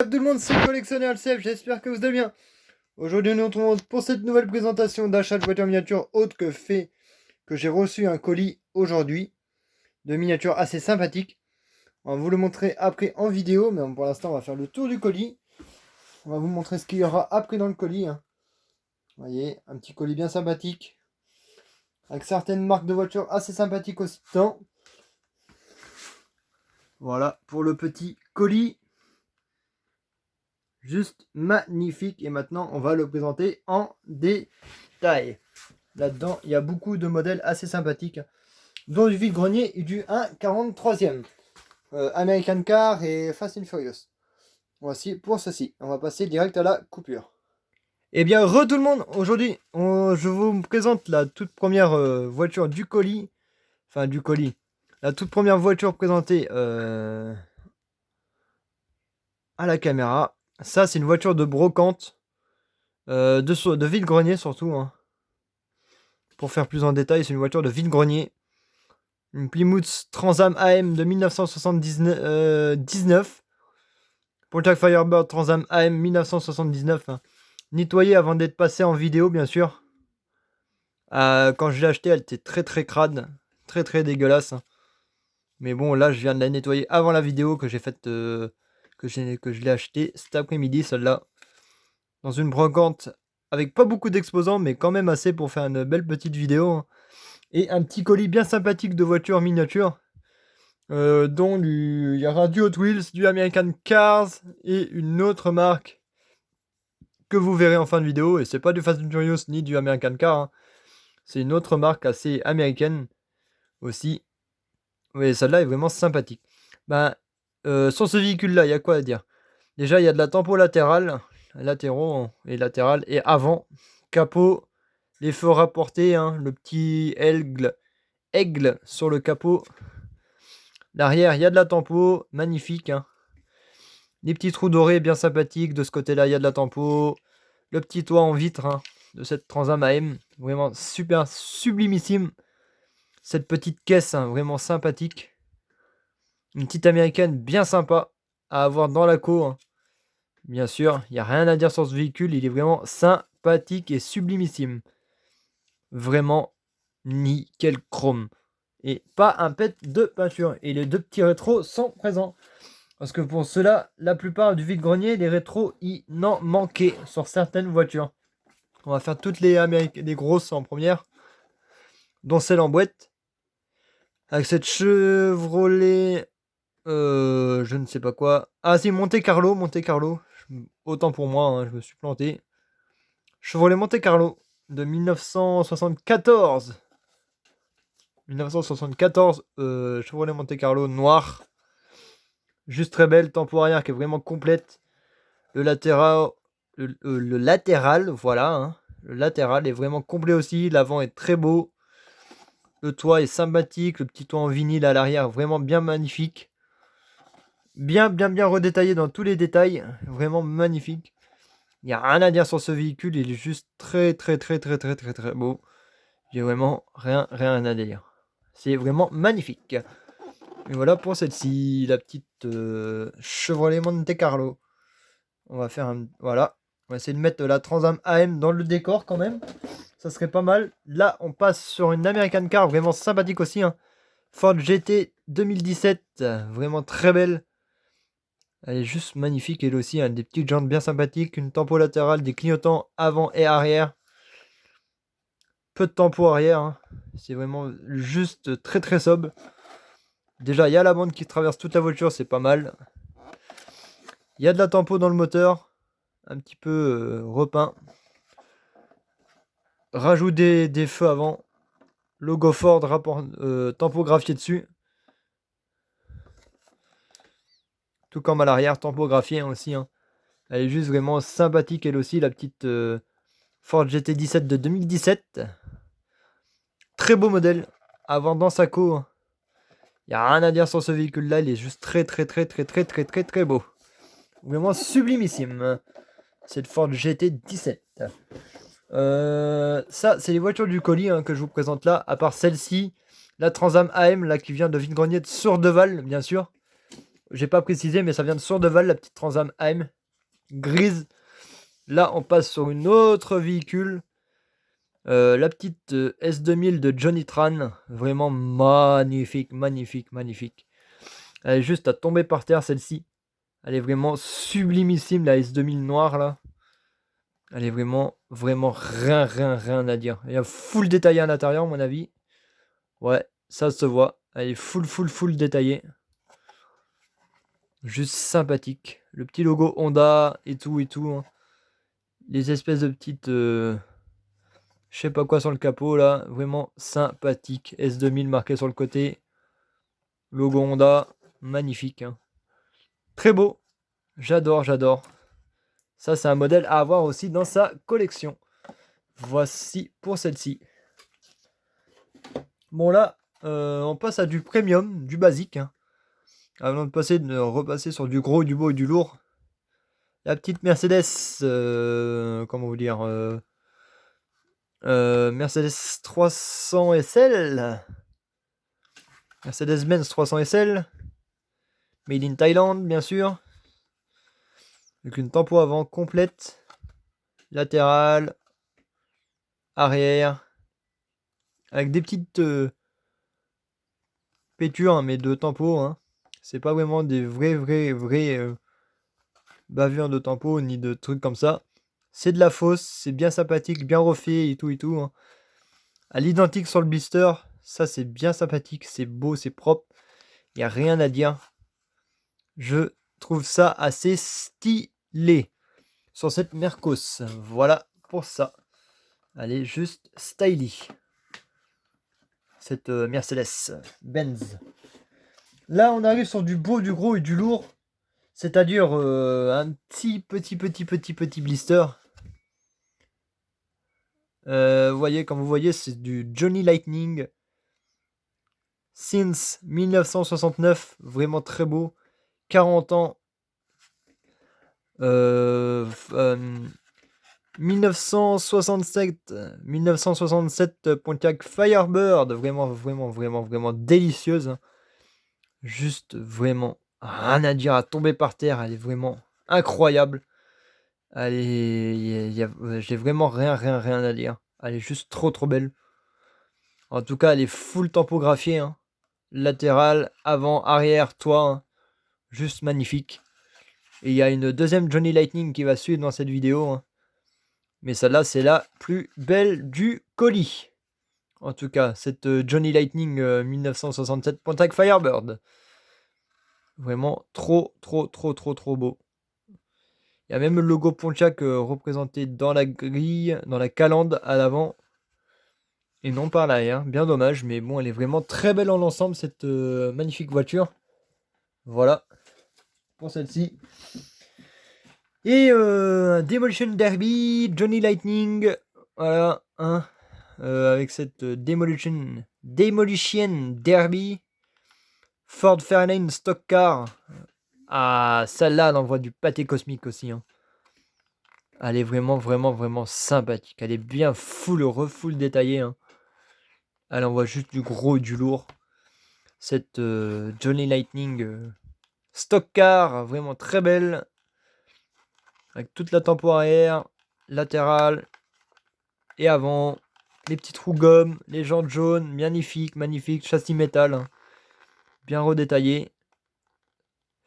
Salut tout le monde, c'est le collectionneur LCF, j'espère que vous allez bien. Aujourd'hui nous nous retrouvons pour cette nouvelle présentation d'achat de voiture miniature autre que j'ai reçu un colis aujourd'hui de miniature assez sympathique. On va vous le montrer après en vidéo, mais pour l'instant on va faire le tour du colis. On va vous montrer ce qu'il y aura après dans le colis. Vous voyez, un petit colis bien sympathique avec certaines marques de voitures assez sympathiques aussi dedans. Voilà pour le petit colis. Juste magnifique. Et maintenant, on va le présenter en détail. Là-dedans, il y a beaucoup de modèles assez sympathiques, dont du vide-grenier et du 1,43e. American Car et Fast and Furious. Voici pour ceci. On va passer direct à la coupure. Eh bien, tout le monde, aujourd'hui, je vous présente la toute première voiture du colis. Enfin, du colis. La toute première voiture présentée à la caméra. Ça, c'est une voiture de brocante. De vide-grenier surtout. Pour faire plus en détail, c'est une voiture de vide-grenier. Une Plymouth Trans Am AM de 1979. Pontiac Firebird Trans Am AM 1979. Nettoyée avant d'être passée en vidéo, bien sûr. Quand je l'ai achetée, elle était très très crade. Très très dégueulasse. Mais bon, là, je viens de la nettoyer avant la vidéo que j'ai faite. Que je l'ai achetée cet après-midi, celle-là. Dans une brocante avec pas beaucoup d'exposants, mais quand même assez pour faire une belle petite vidéo. Et un petit colis bien sympathique de voitures miniatures. Dont il y aura du Hot Wheels, du American Cars et une autre marque que vous verrez en fin de vidéo. Et c'est pas du Fast and Furious ni du American Car. C'est une autre marque assez américaine aussi. Oui, celle-là est vraiment sympathique. Sur ce véhicule-là, il y a quoi à dire? Déjà, il y a de la tempo latérale, latéraux et latéral et avant. Capot, les feux rapportés, le petit aigle sur le capot. L'arrière, il y a de la tempo, magnifique. Les petits trous dorés bien sympathiques. De ce côté-là, il y a de la tempo. Le petit toit en vitre de cette Trans Am AM. Vraiment super sublimissime. Cette petite caisse, vraiment sympathique. Une petite américaine bien sympa à avoir dans la co. Bien sûr, il n'y a rien à dire sur ce véhicule. Il est vraiment sympathique et sublimissime. Vraiment nickel chrome. Et pas un pet de peinture. Et les deux petits rétros sont présents. Parce que pour cela, la plupart du vide-grenier, les rétros, il n'en manquait sur certaines voitures. On va faire toutes les grosses en première. Dont celle en boîte. Avec cette Chevrolet... je ne sais pas quoi. Ah si, Monte Carlo. Autant pour moi, je me suis planté. Chevrolet Monte Carlo de 1974. 1974, Chevrolet Monte Carlo noir. Juste très belle, tempo arrière qui est vraiment complète. Le latéral, voilà. Le latéral est vraiment complet aussi. L'avant est très beau. Le toit est sympathique. Le petit toit en vinyle à l'arrière, vraiment bien magnifique. Bien redétaillé dans tous les détails. Vraiment magnifique. Il n'y a rien à dire sur ce véhicule. Il est juste très beau. J'ai vraiment rien à dire. C'est vraiment magnifique. Et voilà pour celle-ci, la petite Chevrolet Monte Carlo. On va faire voilà. On va essayer de mettre la Trans Am AM dans le décor quand même. Ça serait pas mal. Là, on passe sur une American Car vraiment sympathique aussi. Ford GT 2017. Vraiment très belle. Elle est juste magnifique. Elle aussi, des petites jantes bien sympathiques. Une tempo latérale, des clignotants avant et arrière. Peu de tempo arrière. C'est vraiment juste très sobre. Déjà, il y a la bande qui traverse toute la voiture, c'est pas mal. Il y a de la tempo dans le moteur, un petit peu repeint. Rajoute des feux avant. Logo Ford, tempo graphié dessus. Tout comme à l'arrière, tempo graphié aussi. Elle est juste vraiment sympathique, elle aussi, la petite Ford GT17 de 2017. Très beau modèle. Avant dans sa co. Il n'y a rien à dire sur ce véhicule-là, il est juste très beau. Vraiment sublimissime. C'est le Ford GT17. Ça, c'est les voitures du colis que je vous présente là. À part celle-ci, la Trans Am AM là, qui vient de vide-grenier de Sourdeval, bien sûr. J'ai pas précisé, mais ça vient de Sourdeval, la petite Transam AM grise. Là, on passe sur une autre véhicule. La petite S2000 de Johnny Tran. Vraiment magnifique, magnifique, magnifique. Elle est juste à tomber par terre, celle-ci. Elle est vraiment sublimissime, la S2000 noire, là. Elle est vraiment, vraiment rien à dire. Il y a full détaillé à l'intérieur, à mon avis. Ouais, ça se voit. Elle est full détaillée. Juste sympathique. Le petit logo Honda et tout hein. Les espèces de petites... je sais pas quoi sur le capot, là. Vraiment sympathique. S2000 marqué sur le côté. Logo Honda. Magnifique, hein. Très beau. J'adore. Ça, c'est un modèle à avoir aussi dans sa collection. Voici pour celle-ci. Bon, là, on passe à du premium, du basique, hein. Avant de repasser sur du gros, du beau et du lourd. La petite Mercedes, comment vous dire, Mercedes 300 SL. Mercedes-Benz 300 SL. Made in Thaïlande, bien sûr. Avec une tempo avant complète. Latérale. Arrière. Avec des petites pétures, hein, mais de tempo, hein. C'est pas vraiment des vrais bavures de tempo, ni de trucs comme ça. C'est de la fausse, c'est bien sympathique, bien refait et tout, hein. À l'identique sur le blister, ça c'est bien sympathique, c'est beau, c'est propre. Il n'y a rien à dire. Je trouve ça assez stylé sur cette Mercos. Voilà pour ça. Elle est juste stylish. Cette Mercedes-Benz. Là, on arrive sur du beau, du gros et du lourd. C'est-à-dire un petit blister. Comme vous voyez, c'est du Johnny Lightning. Since 1969. Vraiment très beau. 40 ans. 1967 Pontiac Firebird. Vraiment délicieuse. Juste vraiment rien à dire, à tomber par terre. Elle est vraiment incroyable. J'ai vraiment rien à dire. Elle est juste trop belle. En tout cas, elle est full tempographiée, hein. Latéral, avant, arrière, toit, hein. Juste magnifique. Et il y a une deuxième Johnny Lightning qui va suivre dans cette vidéo, hein. Mais celle-là, c'est la plus belle du colis. En tout cas, cette Johnny Lightning 1967 Pontiac Firebird. Vraiment trop beau. Il y a même le logo Pontiac représenté dans la grille, dans la calandre à l'avant. Et non par l'arrière. Bien dommage, mais bon, elle est vraiment très belle en l'ensemble, cette magnifique voiture. Voilà. Pour celle-ci. Et un Demolition Derby, Johnny Lightning. Voilà, hein. Avec cette Demolition Derby. Ford Fairlane Stock Car. Ah, celle-là, elle envoie du pâté cosmique aussi, hein. Elle est vraiment sympathique. Elle est bien full détaillée, hein. Elle envoie juste du gros et du lourd. Cette Johnny Lightning Stock Car, vraiment très belle. Avec toute la tempo arrière, latérale et avant. Les petits trous gomme, les jantes jaunes, magnifique. Châssis métal, hein. Bien redétaillé.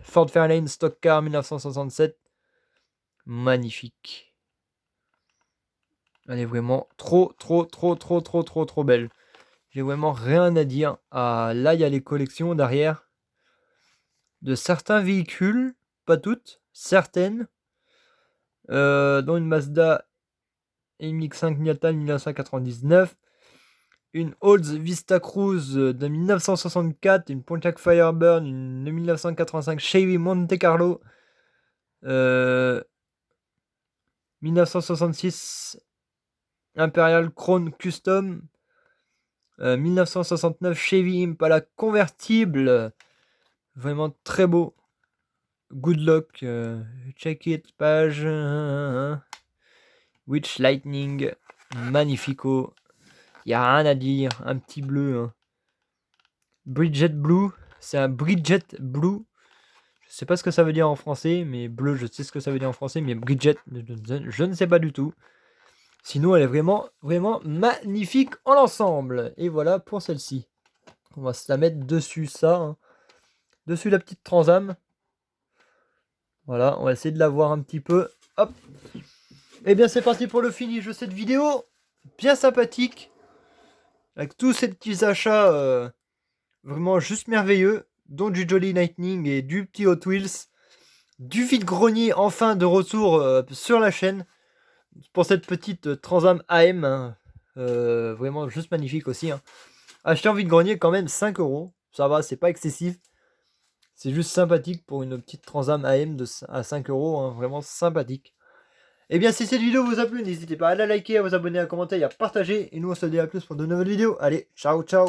Ford Fairlane Stock Car 1967. Magnifique. Elle est vraiment trop belle. J'ai vraiment rien à dire. Ah, là, il y a les collections derrière de certains véhicules, pas toutes, certaines, dont une Mazda MX-5 Miata 1999, une Olds Vista Cruise de 1964, une Pontiac Firebird, une 1985 Chevy Monte Carlo, 1966 Imperial Crown Custom, 1969 Chevy Impala convertible, vraiment très beau. Good luck, check it, page. Witch Lightning, magnifico. Il n'y a rien à dire, un petit bleu, hein. Bridget Blue, c'est un Bridget Blue. Je sais pas ce que ça veut dire en français, mais bleu, je sais ce que ça veut dire en français, mais Bridget, je ne sais pas du tout. Sinon, elle est vraiment, vraiment magnifique en l'ensemble. Et voilà pour celle-ci. On va se la mettre dessus, ça. Hein. Dessus la petite Transam. Voilà, on va essayer de la voir un petit peu. Hop. Et bien, c'est parti pour le finish de cette vidéo. Bien sympathique. Avec tous ces petits achats vraiment juste merveilleux. Dont du Jolly Lightning et du petit Hot Wheels. Du vide-grenier enfin de retour sur la chaîne. Pour cette petite Transam AM. Hein. Vraiment juste magnifique aussi. Hein. Acheter en vide-grenier quand même 5 €. Ça va, c'est pas excessif. C'est juste sympathique pour une petite Transam AM à 5 €. Hein. Vraiment sympathique. Et bien si cette vidéo vous a plu, n'hésitez pas à la liker, à vous abonner, à commenter et à partager. Et nous on se dit à plus pour de nouvelles vidéos. Allez, ciao ciao.